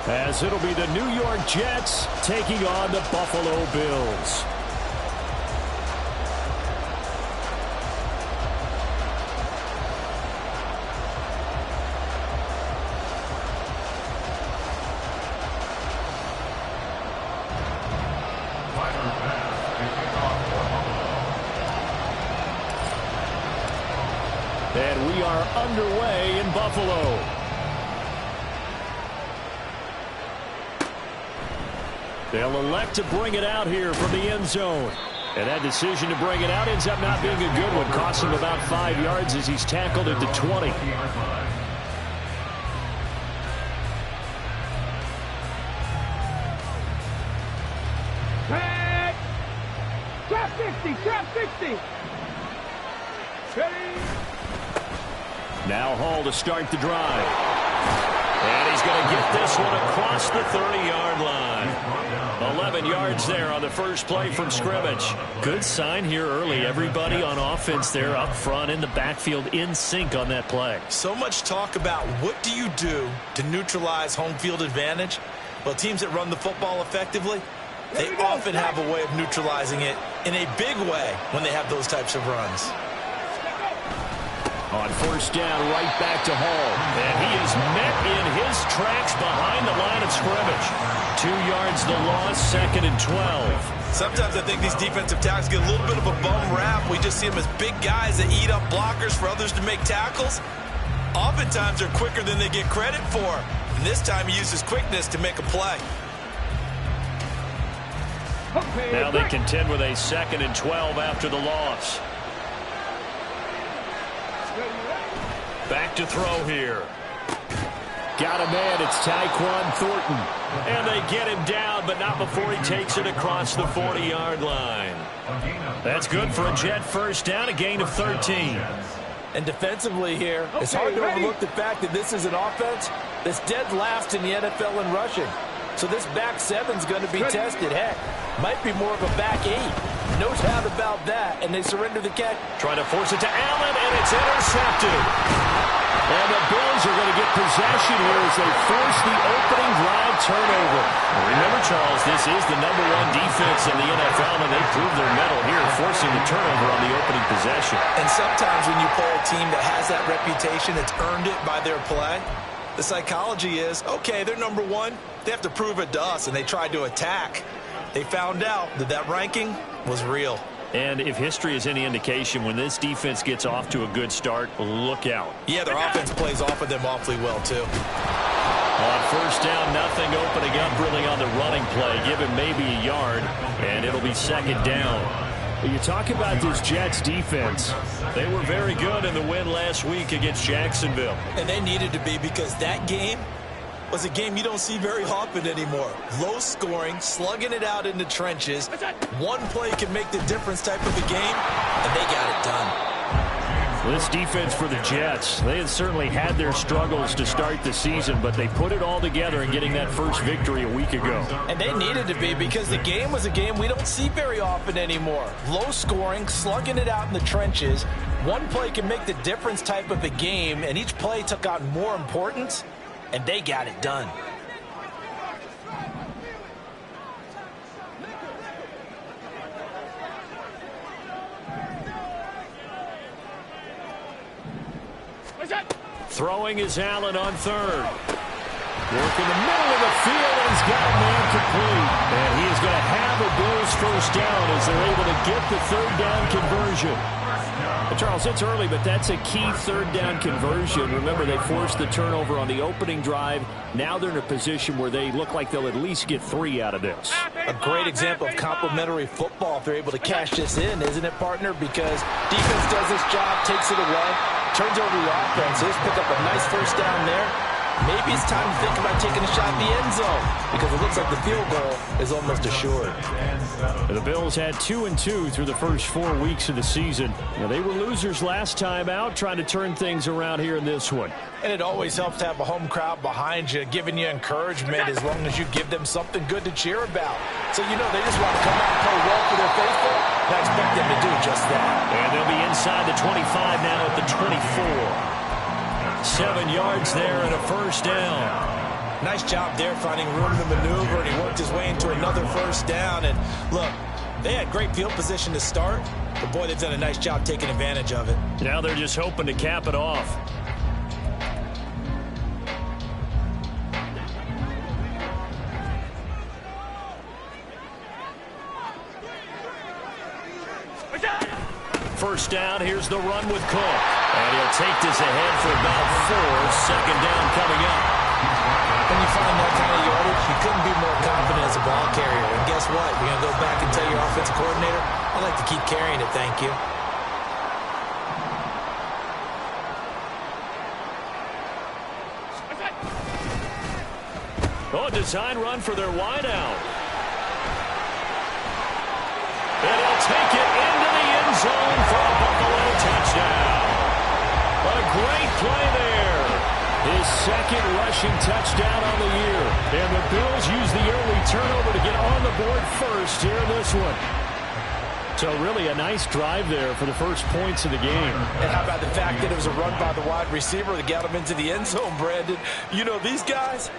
As it'll be the New York Jets taking on the Buffalo Bills. And we are underway in Buffalo. They'll elect to bring it out here from the end zone. And that decision to bring it out ends up not being a good one. Costs him about 5 yards as he's tackled at the 20. Trap 60, trap 60. Ready? Now Hall to start the drive. And he's going to get this one across the 30-yard line. 11 yards there on the first play from scrimmage. Good sign here early. Everybody on offense there up front in the backfield in sync on that play. So much talk about what do you do to neutralize home field advantage? Well, teams that run the football effectively, they often have a way of neutralizing it in a big way when they have those types of runs. On first down, right back to Hall. And he is met in his tracks behind the line of scrimmage. 2 yards the loss, 2nd and 12. Sometimes I think these defensive tackles get a little bit of a bum rap. We just see them as big guys that eat up blockers for others to make tackles. Oftentimes they're quicker than they get credit for. And this time he uses quickness to make a play. Now they contend with a 2nd and 12 after the loss. Back to throw here. Got a man. It's Tyquan Thornton. And they get him down, but not before he takes it across the 40-yard line. That's good for a Jet first down, a gain of 13. And defensively here, it's hard to overlook the fact that this is an offense that's dead last in the NFL in rushing. So this back seven's going to be tested. Heck, might be more of a back eight. No doubt about that, and they surrender the catch. Trying to force it to Allen, and it's intercepted. And the Bills are going to get possession here as they force the opening drive turnover. Remember, Charles, this is the #1 defense in the NFL, and they prove their mettle here, forcing the turnover on the opening possession. And sometimes when you play a team that has that reputation, that's earned it by their play, the psychology is, okay, they're #1. They have to prove it to us, and they tried to attack. They found out that that ranking was real. And if history is any indication, when this defense gets off to a good start, look out. Yeah, their offense plays off of them awfully well, too. On first down, nothing opening up really on the running play. Give him maybe a yard, and it'll be 2nd down. You talk about this Jets defense. They were very good in the win last week against Jacksonville. And they needed to be, because that game was a game you don't see very often anymore. Low scoring, slugging it out in the trenches. One play can make the difference type of a game, and they got it done. Well, this defense for the Jets, they had certainly had their struggles to start the season, but they put it all together in getting that first victory a week ago. And they needed to be, because the game was a game we don't see very often anymore. Low scoring, slugging it out in the trenches. One play can make the difference type of a game, and each play took on more importance, and they got it done. Throwing is Allen on third. Work in the middle of the field, and he's got a man complete. And he is going to have a Bills first down as they're able to get the 3rd down conversion. Charles, it's early, but that's a key 3rd down conversion. Remember, they forced the turnover on the opening drive. Now they're in a position where they look like they'll at least get 3 out of this. A great example of complementary football if they're able to cash this in, isn't it, partner? Because defense does this job, takes it away, turns over the offense. Just pick up a nice first down there. Maybe it's time to think about taking a shot in the end zone, because it looks like the field goal is almost assured. The Bills had 2-2 through the first 4 weeks of the season. They were losers last time out, trying to turn things around here in this one. And it always helps to have a home crowd behind you, giving you encouragement as long as you give them something good to cheer about. So, they just want to come out and play well for their faithful, and I expect them to do just that. And they'll be inside the 25 now at the 24. 7 yards there and a first down. Nice job there finding room to maneuver, and he worked his way into another first down. And look, they had great field position to start, but boy, they've done a nice job taking advantage of it. Now they're just hoping to cap it off. First down, here's the run with Cook. And he'll take this ahead for about 4. Second down coming up. When you find that kind of yardage, you couldn't be more confident as a ball carrier. And guess what? You're going to go back and tell your offensive coordinator, I'd like to keep carrying it, thank you. Oh, design run for their wideout. And he'll take it into the end zone for a Buffalo touchdown. A great play there. His second rushing touchdown on the year. And the Bills use the early turnover to get on the board first here in this one. So really a nice drive there for the first points of the game. And how about the fact that it was a run by the wide receiver that got him into the end zone, Brandon? You know, these guys,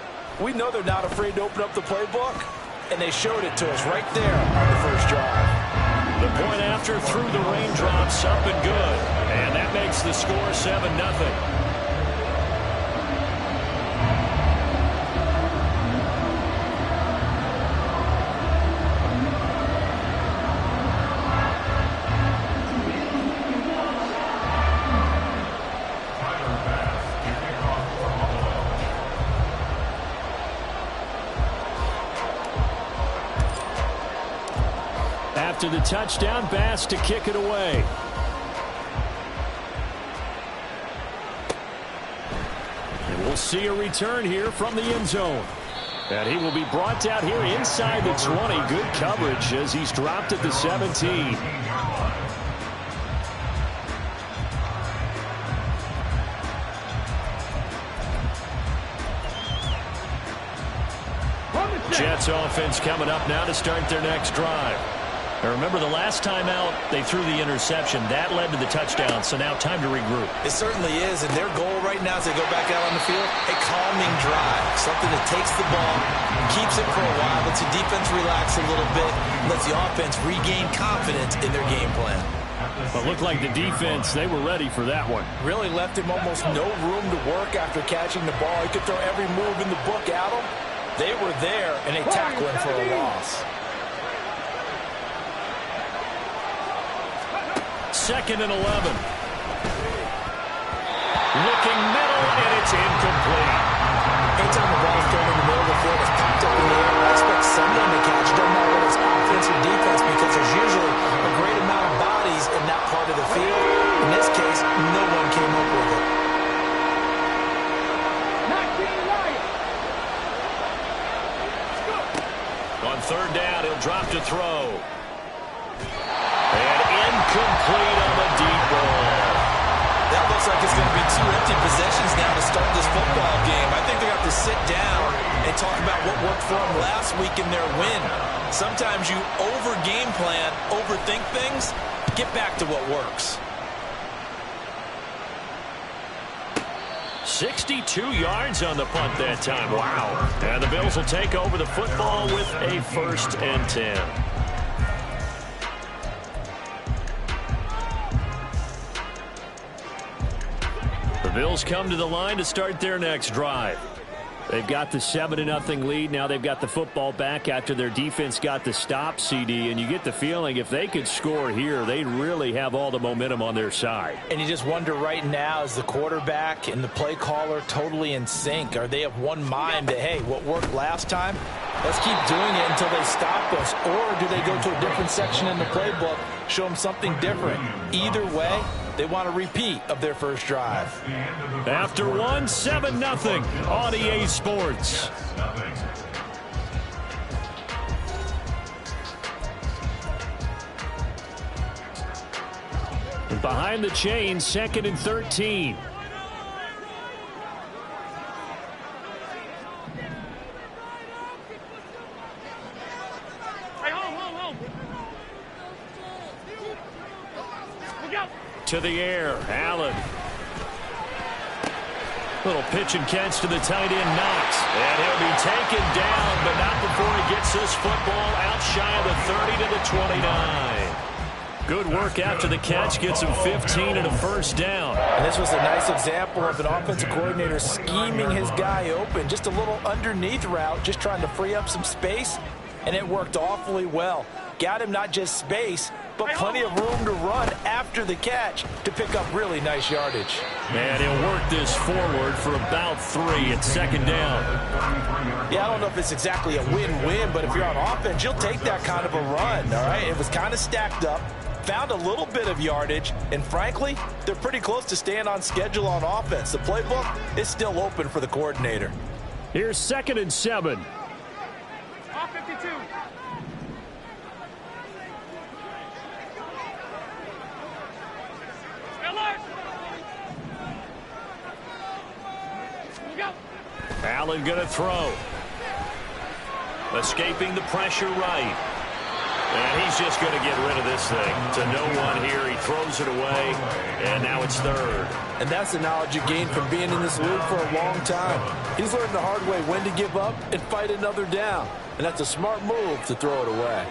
we know they're not afraid to open up the playbook, and they showed it to us right there on the first drive. The point after through the raindrops, up and good. And that makes the score 7-0. After the touchdown, Bass to kick it away. And we'll see a return here from the end zone. And he will be brought down here inside the 20. Good coverage as he's dropped at the 17. Jets offense coming up now to start their next drive. Now remember, the last time out, they threw the interception. That led to the touchdown, so now time to regroup. It certainly is, and their goal right now as they go back out on the field, a calming drive, something that takes the ball, keeps it for a while, lets the defense relax a little bit, lets the offense regain confidence in their game plan. But looked like the defense, they were ready for that one. Really left him almost no room to work after catching the ball. He could throw every move in the book at him. They were there, and they tackle him for a loss. Second and 11. Looking middle, and it's incomplete. Anytime the ball is thrown in the middle of the field, it's popped up in the air. I expect someone to catch it. Doesn't matter whether it's offense or defense, because there's usually a great amount of bodies in that part of the field. In this case, no one came up with it. On third down, he'll drop to throw. And incomplete on the deep ball. That looks like it's going to be 2 empty possessions now to start this football game. I think they're going to have to sit down and talk about what worked for them last week in their win. Sometimes you over-game plan, overthink things. Get back to what works. 62 yards on the punt that time. Wow. And the Bills will take over the football with a 1st and 10. The Bills come to the line to start their next drive. They've got the 7-0 lead. Now they've got the football back after their defense got the stop, CD. And you get the feeling if they could score here, they really have all the momentum on their side. And you just wonder right now, is the quarterback and the play caller totally in sync? Are they of one mind that, hey, what worked last time, let's keep doing it until they stop us? Or do they go to a different section in the playbook, show them something different? Either way, they want a repeat of their first drive. After 7-0 on EA Sports. And behind the chain, 2nd and 13. To the air, Allen. Little pitch and catch to the tight end, Knox. And he'll be taken down, but not before he gets this football out shy of the 30 to the 29. Good work after the catch. Gets him 15 and a first down. And this was a nice example of an offensive coordinator scheming his guy open. Just a little underneath route, just trying to free up some space. And it worked awfully well. Got him not just space, but plenty of room to run after the catch to pick up really nice yardage. And he'll work this forward for about 3 at second down. Yeah, I don't know if it's exactly a win-win, but if you're on offense, you'll take that kind of a run, all right? It was kind of stacked up, found a little bit of yardage, and frankly, they're pretty close to staying on schedule on offense. The playbook is still open for the coordinator. Here's 2nd and 7. Off 52. Allen going to throw. Escaping the pressure right. And he's just going to get rid of this thing. To no one here. He throws it away. And now it's 3rd. And that's the knowledge you gain from being in this league for a long time. He's learned the hard way when to give up and fight another down. And that's a smart move to throw it away.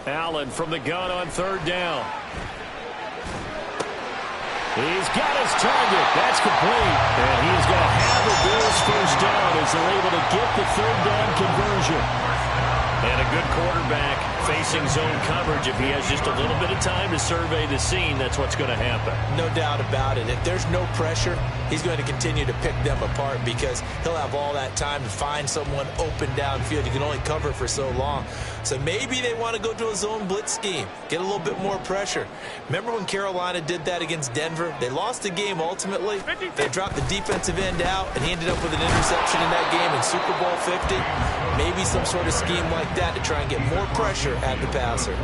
Allen from the gun on 3rd down. He's got his target. That's complete. And he is going to have the Bills first down as they're able to get the 3rd down conversion. And a good quarterback facing zone coverage. If he has just a little bit of time to survey the scene, that's what's going to happen. No doubt about it. If there's no pressure, he's going to continue to pick them apart because he'll have all that time to find someone open downfield. He can only cover for so long. So maybe they want to go to a zone blitz scheme, get a little bit more pressure. Remember when Carolina did that against Denver? They lost the game ultimately. They dropped the defensive end out, and he ended up with an interception in that game in Super Bowl 50. Maybe some sort of scheme like that to try and get more pressure at the passer.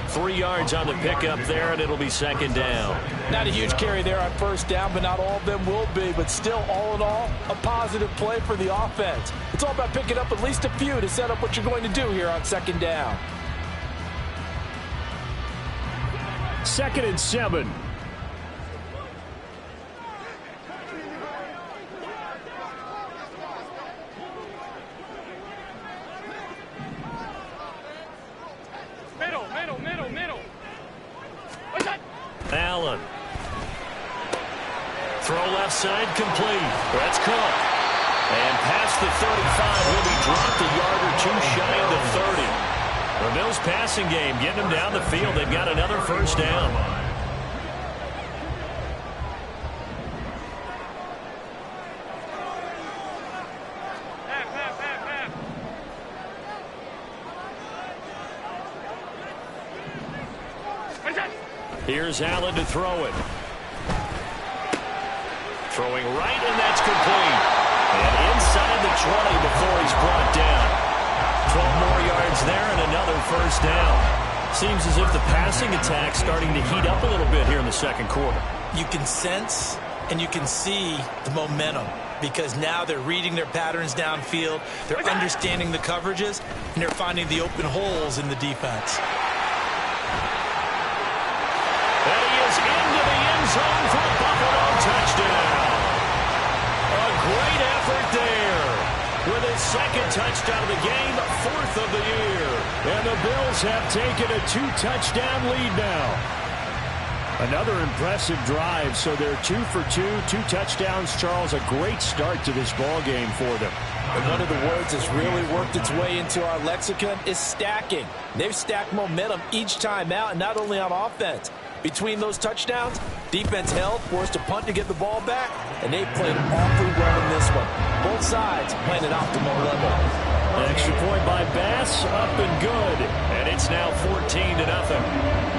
3 yards on the pickup there, and it'll be 2nd down. Not a huge carry there on 1st down, but not all of them will be. But still, all in all, a positive play for the offense. It's all about picking up at least a few to set up what you're going to do here on 2nd down. 2nd and 7. Middle. Allen. Throw left side complete. That's Cook. And past the 35, will be dropped a yard or 2 shy of the 30. The Bills passing game getting them down the field. They've got another first down. Here's Allen to throw it. Throwing right, and that's complete. And inside the 20 before he's brought down. 12 more yards there and another first down. Seems as if the passing attack's starting to heat up a little bit here in the 2nd quarter. You can sense and you can see the momentum because now they're reading their patterns downfield, they're understanding the coverages, and they're finding the open holes in the defense. And he is into the end zone for a Buffalo touchdown. A great effort there with his 2nd touchdown of the game, 4th of the year. And the Bills have taken a 2-touchdown lead now. Another impressive drive, so they're 2 for 2, 2 touchdowns. Charles, a great start to this ball game for them. And one of the words that's really worked its way into our lexicon is stacking. They've stacked momentum each time out, and not only on offense. Between those touchdowns, defense held, forced a punt to get the ball back, and they played awfully well in this one. Both sides playing at optimal level. Extra point by Bass, up and good. And it's now 14-0.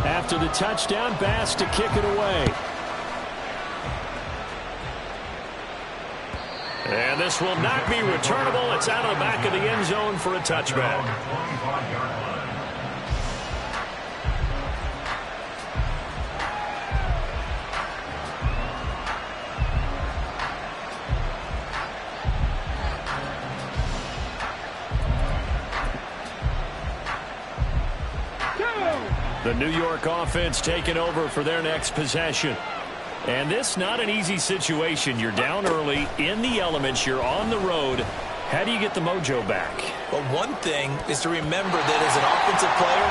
After the touchdown, Bass to kick it away. And this will not be returnable. It's out of the back of the end zone for a touchback. The New York offense taking over for their next possession. And this not an easy situation. You're down early, in the elements, you're on the road. How do you get the mojo back? Well, one thing is to remember that as an offensive player,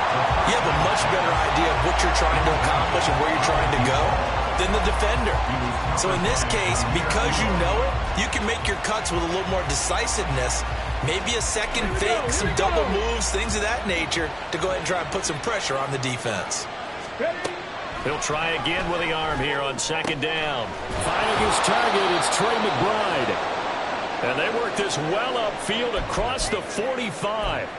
you have a much better idea of what you're trying to accomplish and where you're trying to go than the defender. So in this case, because you know it, you can make your cuts with a little more decisiveness. Maybe a second fake, some double moves, things of that nature to go ahead and try and put some pressure on the defense. He'll try again with the arm here on second down. Finding his target, it's Trey McBride. And they work this well upfield across the 45.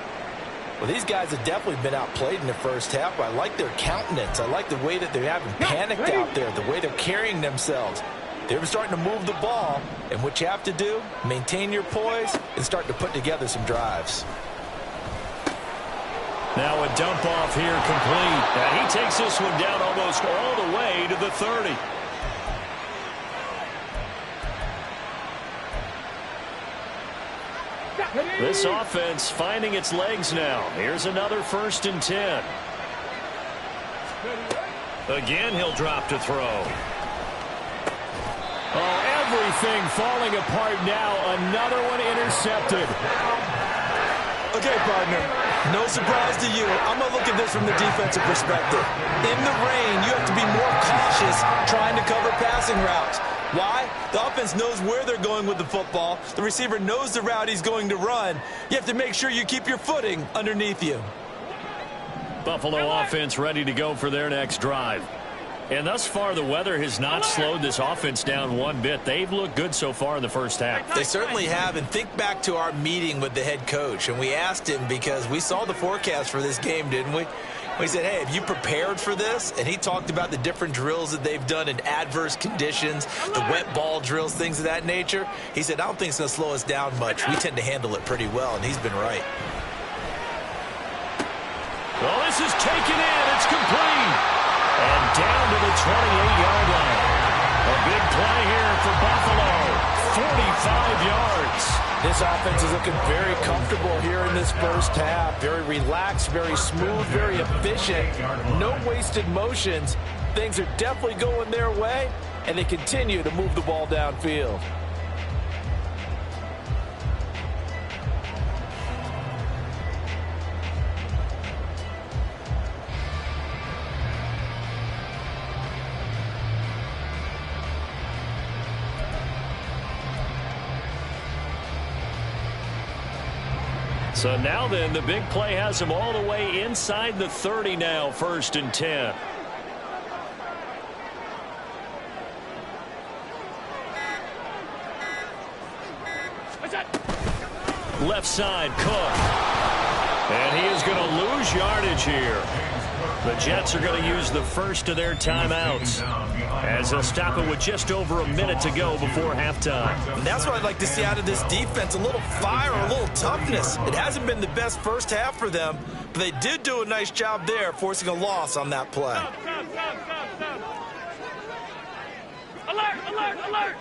Well, these guys have definitely been outplayed in the first half. I like their countenance. I like the way that they haven't panicked out there, the way they're carrying themselves. They're starting to move the ball, and what you have to do, maintain your poise and start to put together some drives. Now a dump off here complete. And he takes this one down almost all the way to the 30. This offense finding its legs now. Here's another 1st and 10. Again, he'll drop to throw. Oh, everything falling apart now. Another one intercepted. Okay, partner, no surprise to you. I'm going to look at this from the defensive perspective. In the rain, you have to be more cautious trying to cover passing routes. Why? The offense knows where they're going with the football. The receiver knows the route he's going to run. You have to make sure you keep your footing underneath you. Buffalo offense ready to go for their next drive. And thus far, the weather has not slowed this offense down one bit. They've looked good so far in the first half. They certainly have. And think back to our meeting with the head coach. And we asked him because we saw the forecast for this game, didn't we? We said, hey, have you prepared for this? And he talked about the different drills that they've done in adverse conditions, the wet ball drills, things of that nature. He said, I don't think it's going to slow us down much. We tend to handle it pretty well, and he's been right. Well, this is taken in. It's complete. And down to the 28-yard line. A big play here for Buffalo. 45 yards. This offense is looking very comfortable here in this first half. Very relaxed, very smooth, very efficient. No wasted motions. Things are definitely going their way, and they continue to move the ball downfield. So now then, the big play has him all the way inside the 30 now, 1st and 10. Left side, Cook. And he is going to lose yardage here. The Jets are going to use the first of their timeouts as they'll stop it with just over a minute to go before halftime. And that's what I'd like to see out of this defense, a little fire, a little toughness. It hasn't been the best first half for them, but they did do a nice job there, forcing a loss on that play. Alert, alert, alert!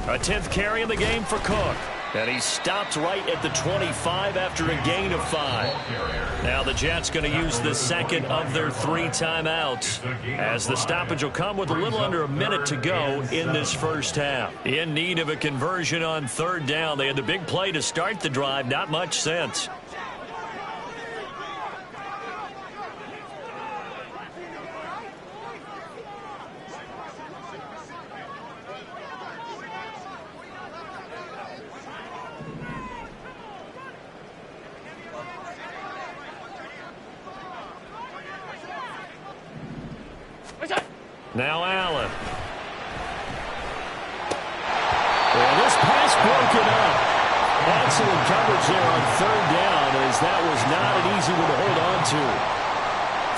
A 10th carry in the game for Cook. And he stopped right at the 25 after a gain of 5. Now the Jets going to use the second of their 3 timeouts, as the stoppage will come with a little under a minute to go in this first half. In need of a conversion on 3rd down. They had the big play to start the drive. Not much sense. Now Allen. Well, this pass broken up. Excellent coverage there on 3rd down, as that was not an easy one to hold on to.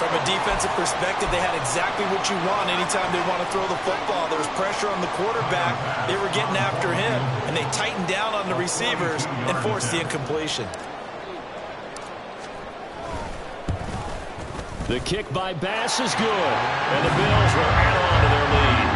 From a defensive perspective, they had exactly what you want anytime they want to throw the football. There was pressure on the quarterback. They were getting after him, and they tightened down on the receivers and forced the incompletion. The kick by Bass is good, and the Bills will add on to their lead.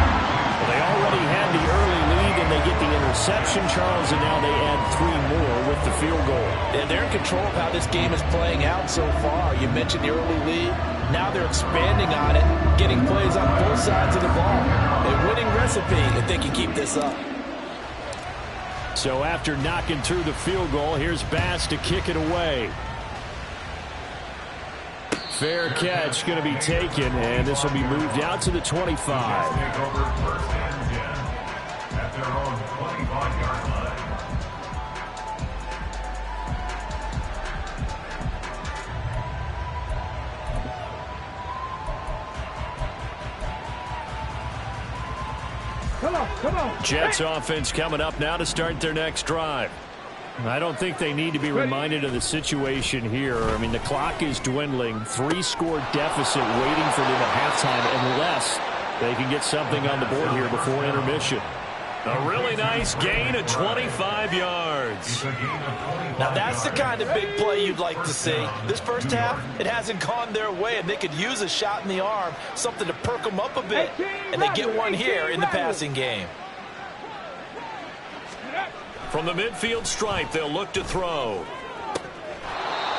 Well, they already had the early lead, and they get the interception, Charles, and now they add 3 more with the field goal. And they're in control of how this game is playing out so far. You mentioned the early lead. Now they're expanding on it, getting plays on both sides of the ball. A winning recipe if they can keep this up. So after knocking through the field goal, here's Bass to kick it away. Fair catch going to be taken, and this will be moved out to the 25. Take over first and 10 at their own 25-yard line. Come on. Jets offense coming up now to start their next drive. I don't think they need to be reminded of the situation here. I mean, the clock is dwindling. 3-score deficit waiting for them at halftime unless they can get something on the board here before intermission. A really nice gain of 25 yards. Now that's the kind of big play you'd like to see. This first half, it hasn't gone their way, and they could use a shot in the arm, something to perk them up a bit. And they get one here in the passing game. From the midfield stripe, they'll look to throw.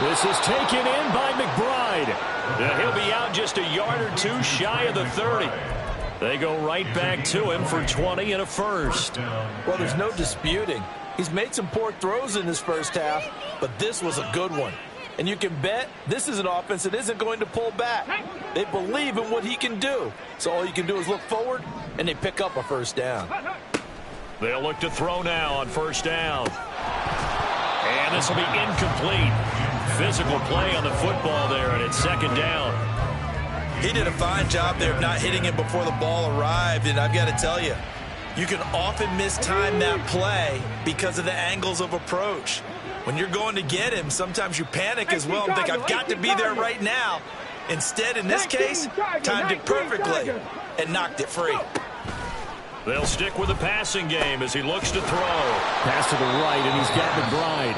This is taken in by McBride. He'll be out just a yard or two shy of the 30. They go right back to him for 20 and a first. Well, there's no disputing. He's made some poor throws in this first half, but this was a good one. And you can bet this is an offense that isn't going to pull back. They believe in what he can do. So all you can do is look forward, and they pick up a first down. They'll look to throw now on first down. And this will be incomplete. Physical play on the football there, and it's second down. He did a fine job there of not hitting him before the ball arrived, and I've got to tell you, you can often mistime that play because of the angles of approach. When you're going to get him, sometimes you panic as well and think, I've got to be there right now. Instead, in this case, timed it perfectly and knocked it free. They'll stick with the passing game as he looks to throw. Pass to the right, and he's got McBride.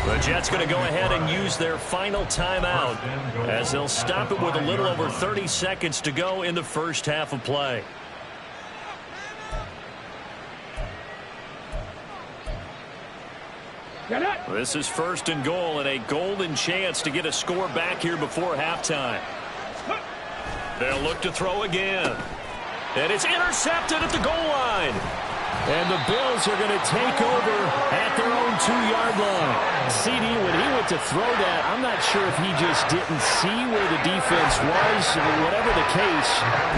The Jets going to go ahead and use their final timeout as they'll stop it with a little over 30 seconds to go in the first half of play. This is first and goal and a golden chance to get a score back here before halftime. They'll look to throw again. And it's intercepted at the goal line. And the Bills are going to take over at their own 2-yard line. CD, when he went to throw that, I'm not sure if he just didn't see where the defense was. Whatever the case,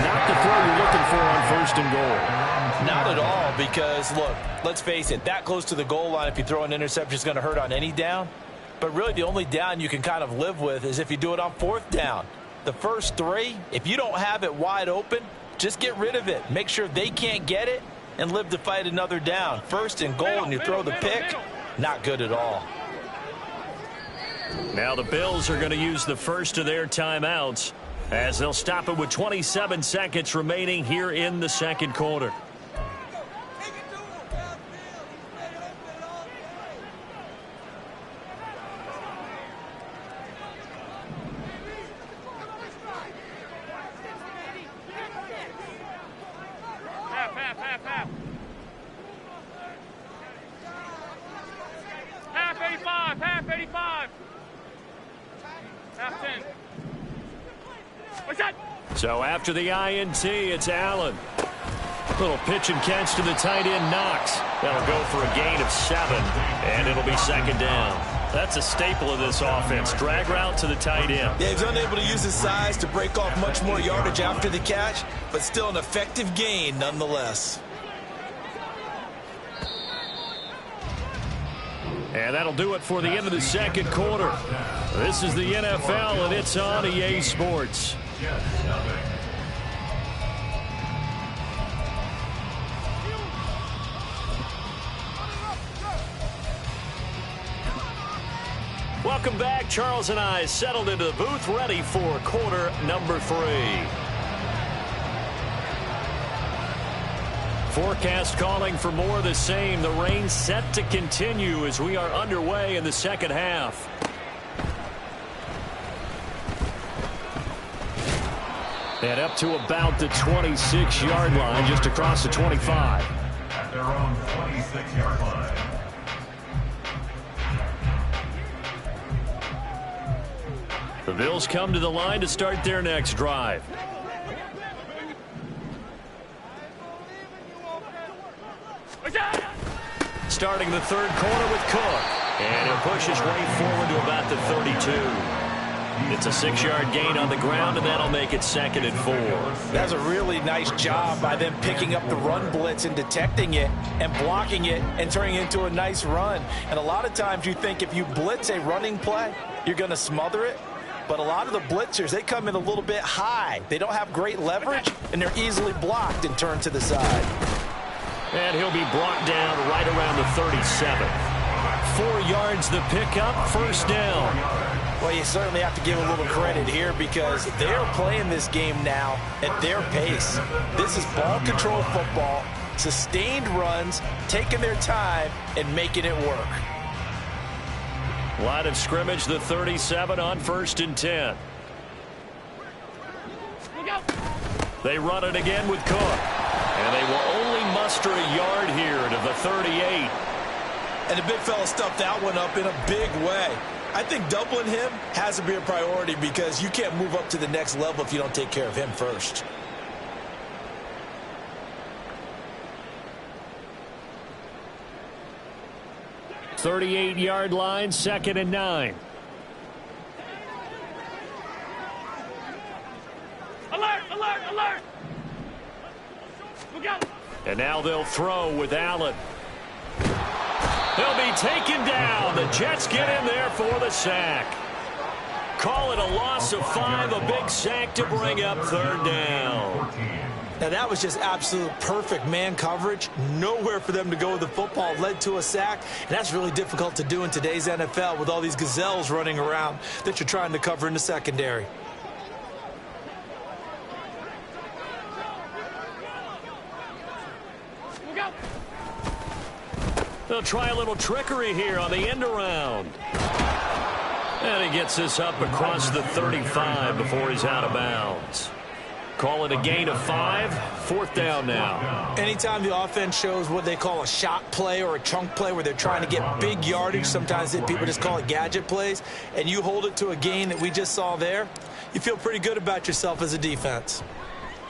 not the throw you're looking for on first and goal. Not at all, because, look, let's face it, that close to the goal line, if you throw an interception, is going to hurt on any down. But really, the only down you can kind of live with is if you do it on fourth down. The first 3, if you don't have it wide open, just get rid of it. Make sure they can't get it and live to fight another down. First and goal, and you throw the pick, not good at all. Now the Bills are going to use the first of their timeouts as they'll stop it with 27 seconds remaining here in the second quarter. Half 85. Half 10. What's that? So after the INT, it's Allen. Little pitch and catch to the tight end, Knox. That'll go for a gain of 7, and it'll be second down. That's a staple of this offense. Drag route to the tight end. Yeah, he's unable to use his size to break off much more yardage after the catch, but still an effective gain nonetheless. And that'll do it for the end of the second quarter. This is the NFL, and it's on EA Sports. Welcome back. Charles and I settled into the booth, ready for quarter number 3. Forecast calling for more of the same. The rain set to continue as we are underway in the second half. And up to about the 26-yard line, just across the 25. At their own 26-yard line. The Bills come to the line to start their next drive. Starting the third quarter with Cook. And he'll push his way forward to about the 32. It's a 6-yard gain on the ground, and that'll make it 2nd and 4. That's a really nice job by them picking up the run blitz and detecting it and blocking it and turning it into a nice run. And a lot of times you think if you blitz a running play, you're going to smother it. But a lot of the blitzers, they come in a little bit high. They don't have great leverage, and they're easily blocked and turned to the side. And he'll be brought down right around the 37. 4 yards the pickup, first down. Well, you certainly have to give a little credit here because they're playing this game now at their pace. This is ball control football, sustained runs, taking their time, and making it work. Line of scrimmage, the 37 on 1st and 10. They run it again with Cook. And they will only muster a yard here to the 38. And the big fella stuffed that one up in a big way. I think doubling him has to be a priority because you can't move up to the next level if you don't take care of him first. .38-yard line, 2nd and 9. Alert, alert, alert! Look out! And now they'll throw with Allen. He'll be taken down. The Jets get in there for the sack. Call it a loss of 5, a big sack to bring up 3rd down. Now that was just absolute perfect man coverage. Nowhere for them to go with the football. Led to a sack. And that's really difficult to do in today's NFL with all these gazelles running around that you're trying to cover in the secondary. They'll try a little trickery here on the end around. And he gets this up across the 35 before he's out of bounds. Call it a gain of 5, 4th down now. Anytime the offense shows what they call a shot play or a chunk play where they're trying to get big yardage, sometimes people just call it gadget plays, and you hold it to a gain that we just saw there, you feel pretty good about yourself as a defense.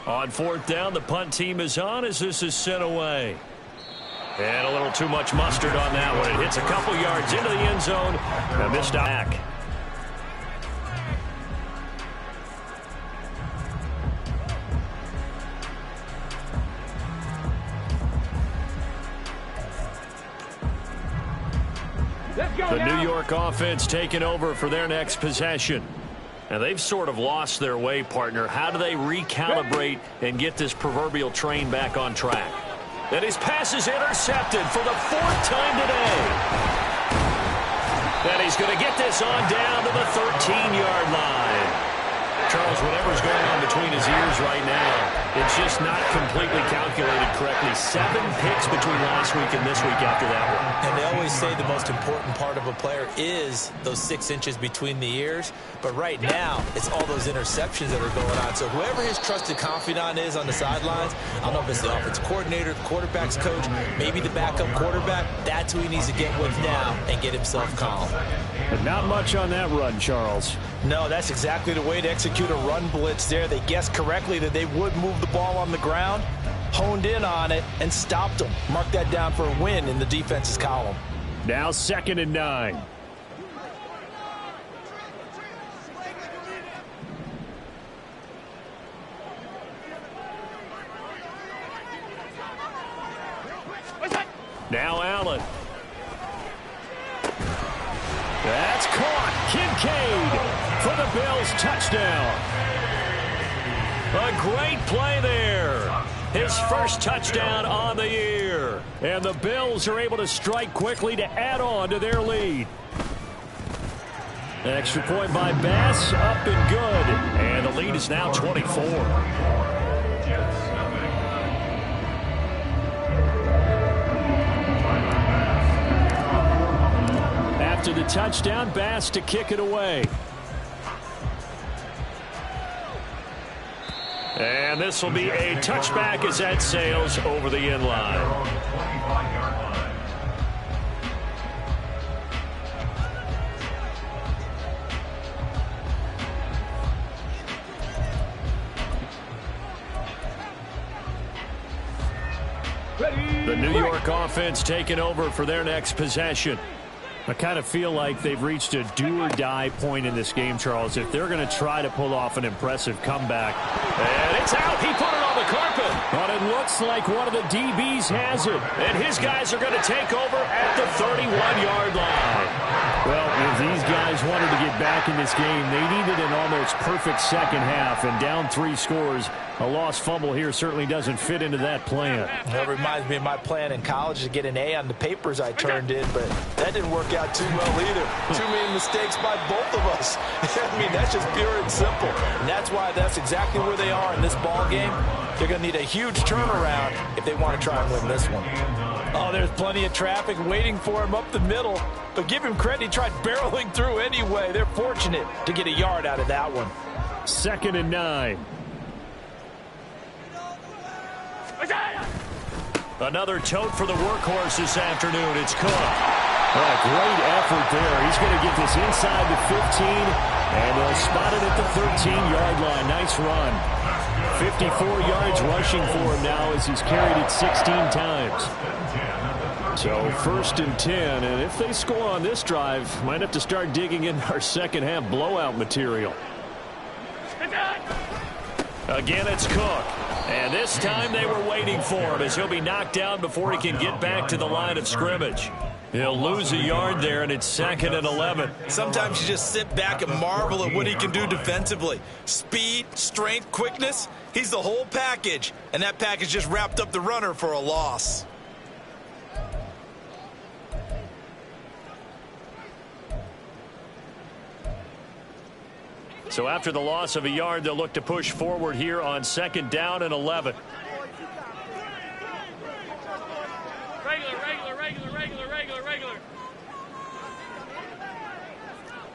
On 4th down, the punt team is on as this is sent away. And a little too much mustard on that one. It hits a couple yards into the end zone. A missed back. The New York offense taking over for their next possession. And they've sort of lost their way, partner. How do they recalibrate and get this proverbial train back on track? And his pass is intercepted for the 4th time today. And he's going to get this on down to the 13-yard line. Charles, whatever's going on between his ears right now, it's just not completely calculated correctly. 7 picks between last week and this week after that one. And they always say the most important part of a player is those 6 inches between the ears. But right now, it's all those interceptions that are going on. So whoever his trusted confidant is on the sidelines, I don't know if it's the offensive coordinator, the quarterback's coach, maybe the backup quarterback, that's who he needs to get with now and get himself calm. But not much on that run, Charles. No, that's exactly the way to execute a run blitz there. They guessed correctly that they would move the ball on the ground, honed in on it, and stopped them. Mark that down for a win in the defense's column. Now 2nd and 9. Now Allen. That's caught. Kincaid for the Bills touchdown. A great play there. His first touchdown on the year. And the Bills are able to strike quickly to add on to their lead. Extra point by Bass, up and good. And the lead is now 24. After the touchdown, Bass to kick it away. And this will be a touchback as that sails over the end line. The New York offense taking over for their next possession. I kind of feel like they've reached a do-or-die point in this game, Charles, if they're going to try to pull off an impressive comeback. And it's out. He put it on the carpet. But it looks like one of the DBs has it. And his guys are going to take over at the 31-yard line. Well, if these guys wanted to get back in this game, they needed an almost perfect second half. And down 3 scores, a lost fumble here certainly doesn't fit into that plan. That reminds me of my plan in college to get an A on the papers I turned in, but that didn't work out too well either. Too many mistakes by both of us. I mean, that's just pure and simple. And that's why that's exactly where they are in this ball game. They're going to need a huge turnaround if they want to try and win this one. Oh, there's plenty of traffic waiting for him up the middle. But give him credit, he tried barreling through anyway. They're fortunate to get a yard out of that one. 2nd and 9. Another tote for the workhorse this afternoon. It's Cook. Oh, great effort there. He's going to get this inside the 15, and they'll spot it at the 13-yard line. Nice run. 54 yards rushing for him now as he's carried it 16 times. So 1st and 10, and if they score on this drive, might have to start digging in our second half blowout material. Again, it's Cook. And this time they were waiting for him as he'll be knocked down before he can get back to the line of scrimmage. He'll lose a yard there, and it's 2nd and 11. Sometimes you just sit back and marvel at what he can do defensively. Speed, strength, quickness, he's the whole package. And that package just wrapped up the runner for a loss. So after the loss of a yard, they'll look to push forward here on 2nd down and 11. Regular.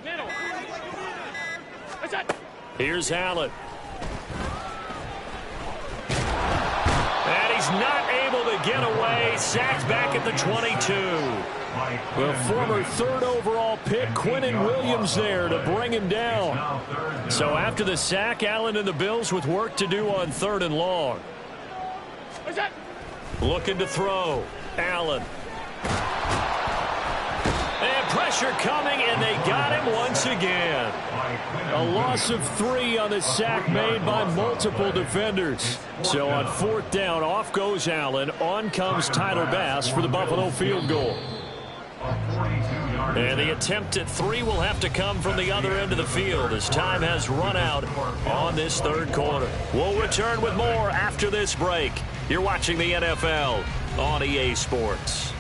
Middle. Here's Allen. And he's not able to get away. Sacked back at the 22. The former 3rd overall pick, Quinnen Williams, there to bring him down. So after the sack, Allen and the Bills with work to do on 3rd and long. Looking to throw. Allen. And pressure coming, and they got him once again. A loss of 3 on the sack made by multiple defenders. So on 4th down, off goes Allen. On comes Tyler Bass for the Buffalo field goal. And the attempt at 3 will have to come from the other end of the field as time has run out on this 3rd quarter. We'll return with more after this break. You're watching the NFL on EA Sports.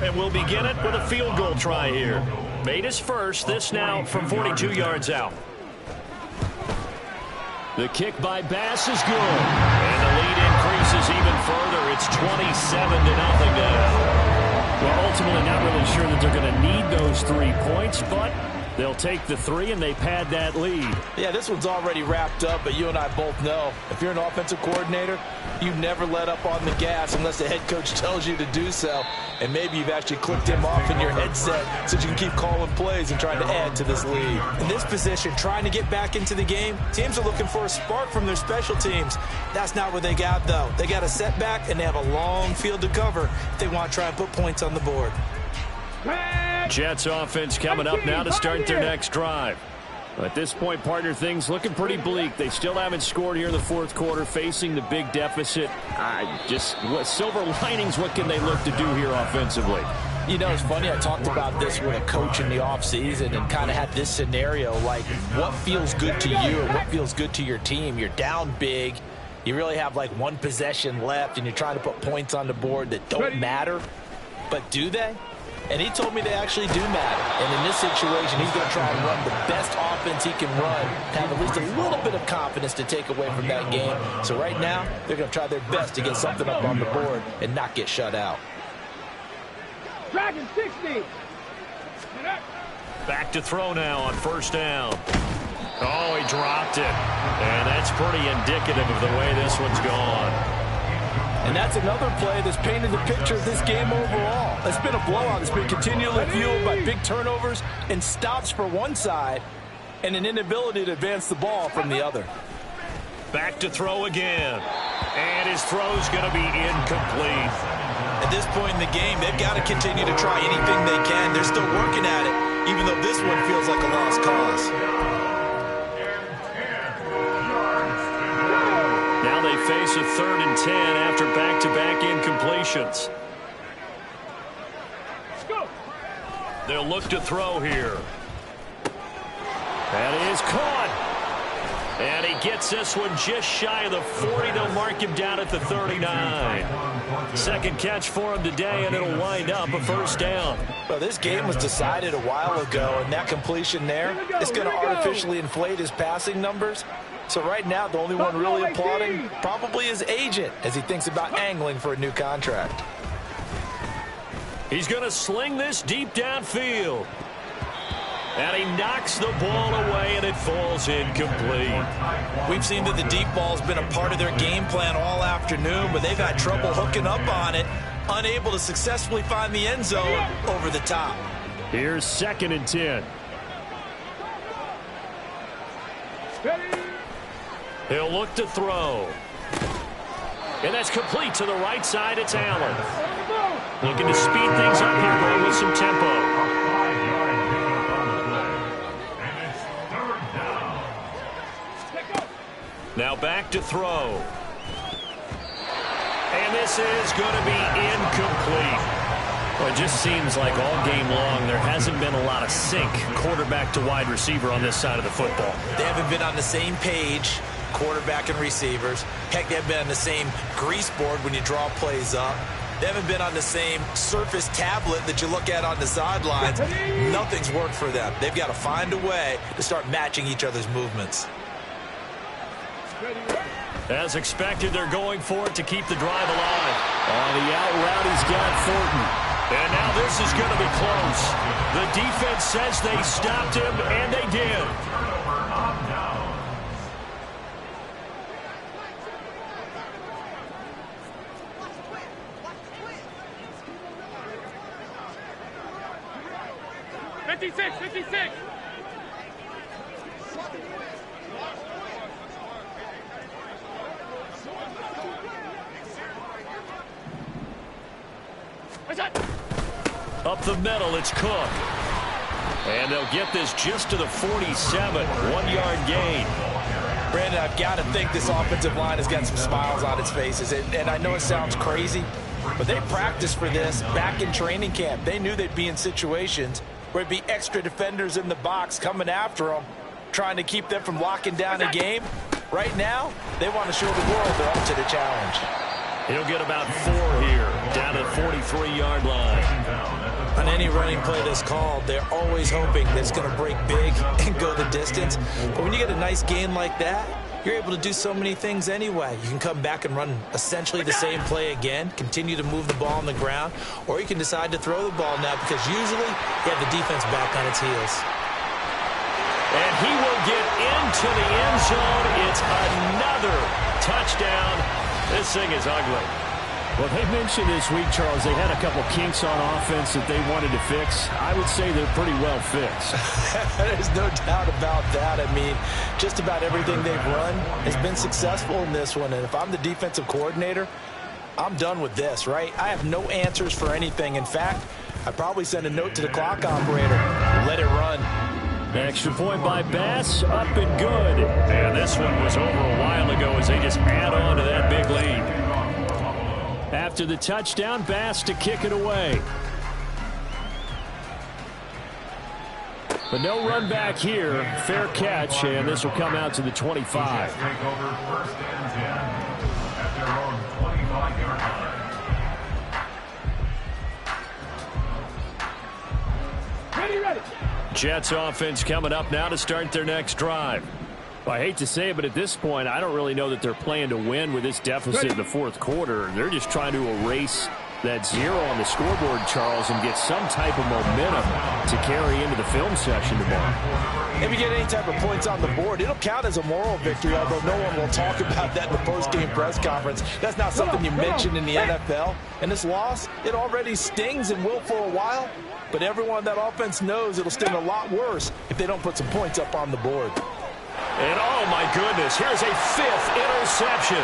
And we'll begin it with a field goal try here. Made his first, this now from 42 yards out. The kick by Bass is good. And the lead increases even further. It's 27-0 now. Well, ultimately not really sure that they're going to need those 3 points, but they'll take the 3 and they pad that lead. Yeah, this one's already wrapped up, but you and I both know if you're an offensive coordinator, you never let up on the gas unless the head coach tells you to do so. And maybe you've actually clicked him off in your headset so you can keep calling plays and trying to add to this lead. In this position, trying to get back into the game, teams are looking for a spark from their special teams. That's not what they got, though. They got a setback, and they have a long field to cover if they want to try and put points on the board. Jets offense coming up now to start their next drive. At this point, partner, things looking pretty bleak. They still haven't scored here in the 4th quarter, facing the big deficit. What silver linings, what can they look to do here offensively? You know, it's funny, I talked about this with a coach in the offseason and kind of had this scenario, like what feels good to you and what feels good to your team. You're down big. You really have like 1 possession left, and you're trying to put points on the board that don't matter. But do they? And he told me they actually do matter. And in this situation, he's going to try and run the best offense he can run, have at least a little bit of confidence to take away from that game. So right now, they're going to try their best to get something up on the board and not get shut out. Dragon 60. Back to throw now on first down. Oh, he dropped it. And that's pretty indicative of the way this one's gone. And that's another play that's painted the picture of this game overall. It's been a blowout. It's been continually fueled by big turnovers and stops for one side and an inability to advance the ball from the other. Back to throw again. And his throw's going to be incomplete. At this point in the game, they've got to continue to try anything they can. They're still working at it, even though this one feels like a lost cause. Now they face a 3rd and 10 after back-to-back incompletions. They'll look to throw here. That is caught. And he gets this one just shy of the 40. They'll mark him down at the 39. Second catch for him today, and it'll wind up a first down. Well, this game was decided a while ago, and that completion there is going to artificially inflate his passing numbers. So right now, the only one really applauding probably his agent as he thinks about angling for a new contract. He's going to sling this deep downfield. And he knocks the ball away, and it falls incomplete. We've seen that the deep ball's been a part of their game plan all afternoon, but they've had trouble hooking up on it, unable to successfully find the end zone over the top. Here's 2nd and 10. He'll look to throw. And that's complete to the right side. It's Allen. Looking to speed things up here, going with some tempo. Now back to throw. And this is going to be incomplete. Well, it just seems like all game long there hasn't been a lot of sync quarterback to wide receiver on this side of the football. They haven't been on the same page, quarterback and receivers. Heck, they haven't been on the same grease board when you draw plays up. They haven't been on the same surface tablet that you look at on the sidelines. Nothing's worked for them. They've got to find a way to start matching each other's movements. As expected, they're going for it to keep the drive alive. On the out route, he's got Thornton. And now this is going to be close. The defense says they stopped him, and they did. '56. Up the middle, it's Cook. And they'll get this just to the 47, 1-yard gain. Brandon, I've got to think this offensive line has got some smiles on its faces. And I know it sounds crazy, but they practiced for this back in training camp. They knew they'd be in situations where it'd be extra defenders in the box coming after them, trying to keep them from locking down a game. Right now, they want to show the world they're up to the challenge. He'll get about 4 here, down at the 43-yard line. On any running play that's called, they're always hoping that it's going to break big and go the distance. But when you get a nice gain like that, you're able to do so many things anyway. You can come back and run essentially the same play again, continue to move the ball on the ground, or you can decide to throw the ball now because usually you have the defense back on its heels. And he will get into the end zone. It's another touchdown. This thing is ugly. Well, they mentioned this week, Charles, they had a couple kinks on offense that they wanted to fix. I would say they're pretty well fixed. There's no doubt about that. I mean, just about everything they've run has been successful in this one. And if I'm the defensive coordinator, I'm done with this, right? I have no answers for anything. In fact, I'd probably send a note to the clock operator. Let it run. Extra point by Bass, up and good. And this one was over a while ago as they just add on to that big lead. After the touchdown, Bass to kick it away. But no run back here. Fair catch, and this will come out to the 25. Take over 1st and 10 at their own 25-yard line. Jets offense coming up now to start their next drive. Well, I hate to say it, but at this point, I don't really know that they're playing to win with this deficit in the fourth quarter. They're just trying to erase that 0 on the scoreboard, Charles, and get some type of momentum to carry into the film session tomorrow. If you get any type of points on the board, it'll count as a moral victory, although no one will talk about that in the post-game press conference. That's not something you mention in the NFL. And this loss, it already stings and will for a while, but everyone on that offense knows it'll sting a lot worse if they don't put some points up on the board. And oh my goodness, here's a 5th interception.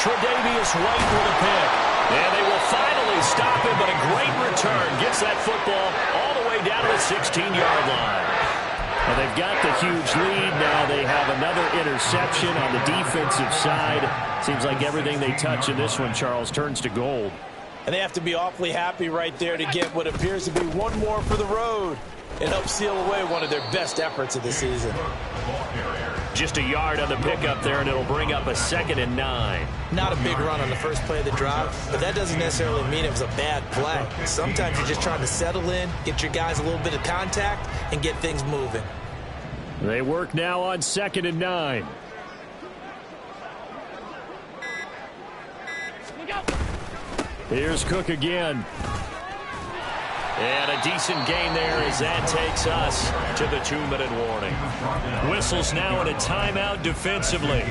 Tre'Davious White with a pick. And they will finally stop him, but a great return gets that football all the way down to the 16-yard line. Well, they've got the huge lead. Now they have another interception on the defensive side. Seems like everything they touch in this one, Charles, turns to gold. And they have to be awfully happy right there to get what appears to be one more for the road and help seal away one of their best efforts of the season. Just a yard on the pickup there, and it'll bring up a 2nd and 9. Not a big run on the first play of the drive, but that doesn't necessarily mean it was a bad play. Sometimes you're just trying to settle in, get your guys a little bit of contact, and get things moving. They work now on 2nd and 9. Here's Cook again. And a decent gain there as that takes us to the 2-minute warning. Whistles now in a timeout defensively.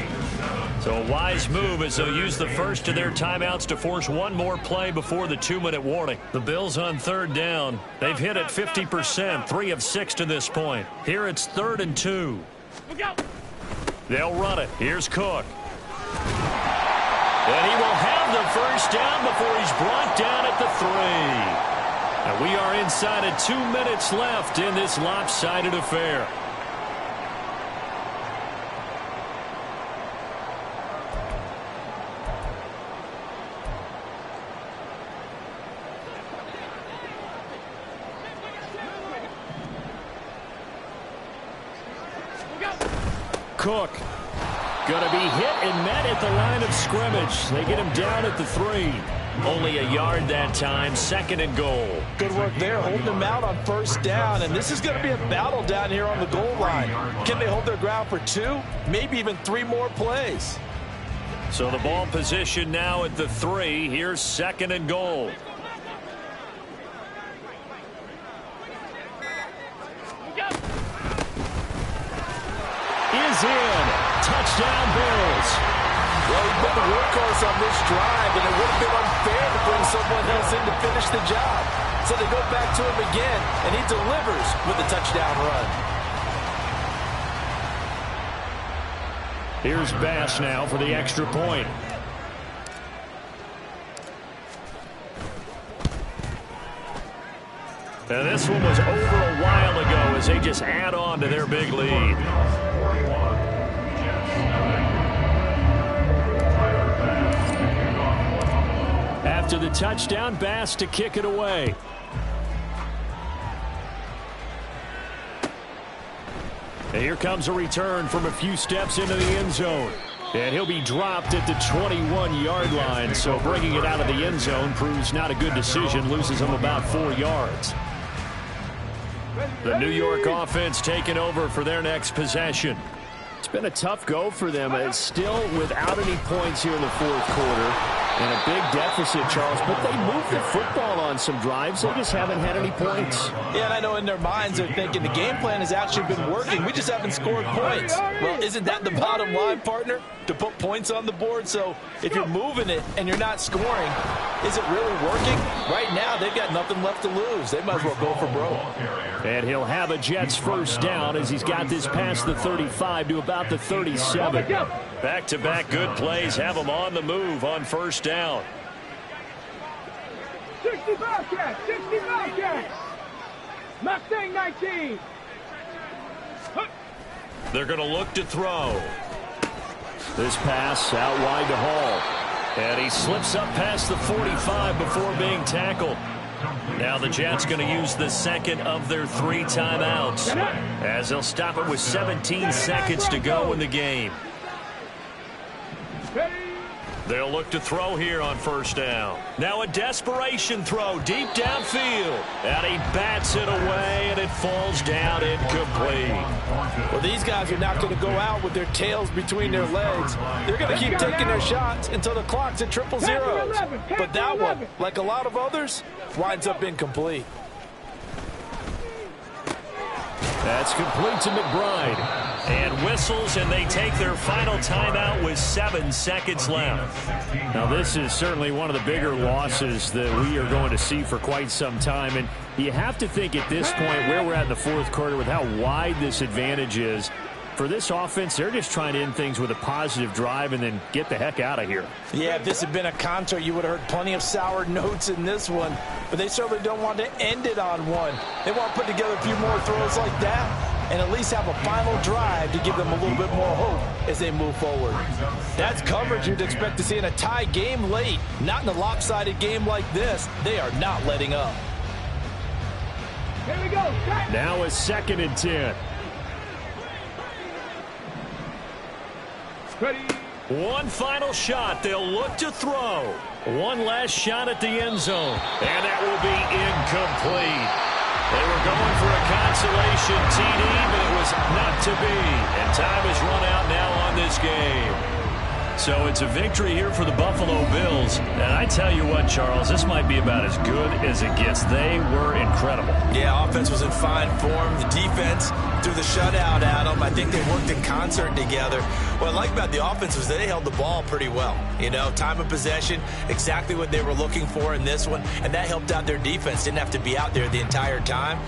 So a wise move as they'll use the first of their timeouts to force one more play before the 2-minute warning. The Bills on 3rd down. They've hit it 50%, 3 of 6 to this point. Here it's 3rd and 2. They'll run it. Here's Cook. And he will have the first down before he's brought down at the 3. And we are inside of 2 minutes left in this lopsided affair. Cook going to be hit and met at the line of scrimmage. They get him down at the 3. Only a yard that time, 2nd and goal. Good work there, holding them out on 1st down. And this is going to be a battle down here on the goal line. Can they hold their ground for 2, maybe even 3 more plays? So the ball position now at the 3. Here's 2nd and goal. Is in. Touchdown, Bills. Well, he's been the workhorse on this drive, and it would have been unfair to bring someone else in to finish the job. So they go back to him again, and he delivers with a touchdown run. Here's Bass now for the extra point. And this one was over a while ago as they just add on to their big lead. After the touchdown, Bass to kick it away. And here comes a return from a few steps into the end zone. And he'll be dropped at the 21-yard line. So bringing it out of the end zone proves not a good decision. Loses him about 4 yards. The New York offense taking over for their next possession. It's been a tough go for them. It's still without any points here in the fourth quarter. And a big deficit, Charles, but they moved the football on some drives. They just haven't had any points. Yeah, and I know in their minds they're thinking the game plan has actually been working. We just haven't scored points. Well, isn't that the bottom line, partner? To put points on the board? So if you're moving it and you're not scoring, is it really working? Right now, they've got nothing left to lose. They might as well go for broke. And he'll have a Jets first down as he's got this past the 35 to about the 37. Back-to-back good plays have them on the move on first down. 60 Bobcats! 60 Bobcats! Mustang 19! They're going to look to throw. This pass out wide to Hall. And he slips up past the 45 before being tackled. Now the Jets going to use the second of their 3 timeouts as they'll stop it with 17 seconds to go in the game. They'll look to throw here on first down. Now a desperation throw deep downfield. And he bats it away, and it falls down incomplete. Well, these guys are not going to go out with their tails between their legs. They're going to keep taking their shots until the clock's at 000. But that one, like a lot of others, winds up incomplete. That's complete to McBride. And whistles, and they take their final timeout with 7 seconds left. Now, this is certainly one of the bigger losses that we are going to see for quite some time. And you have to think at this point where we're at in the fourth quarter with how wide this advantage is. For this offense, they're just trying to end things with a positive drive and then get the heck out of here. Yeah, if this had been a counter, you would have heard plenty of sour notes in this one. But they certainly don't want to end it on one. They want to put together a few more throws like that and at least have a final drive to give them a little bit more hope as they move forward. That's coverage you'd expect to see in a tie game late. Not in a lopsided game like this. They are not letting up. Here we go. Now a 2nd and 10. Ready. One final shot. They'll look to throw. One last shot at the end zone. And that will be incomplete. They were going for a consolation TD, but it was not to be. And time has run out now on this game. So it's a victory here for the Buffalo Bills. And I tell you what, Charles, this might be about as good as it gets. They were incredible. Yeah, offense was in fine form. The defense threw the shutout at them. I think they worked in concert together. What I like about the offense was they held the ball pretty well. You know, time of possession, exactly what they were looking for in this one. And that helped out their defense. Didn't have to be out there the entire time.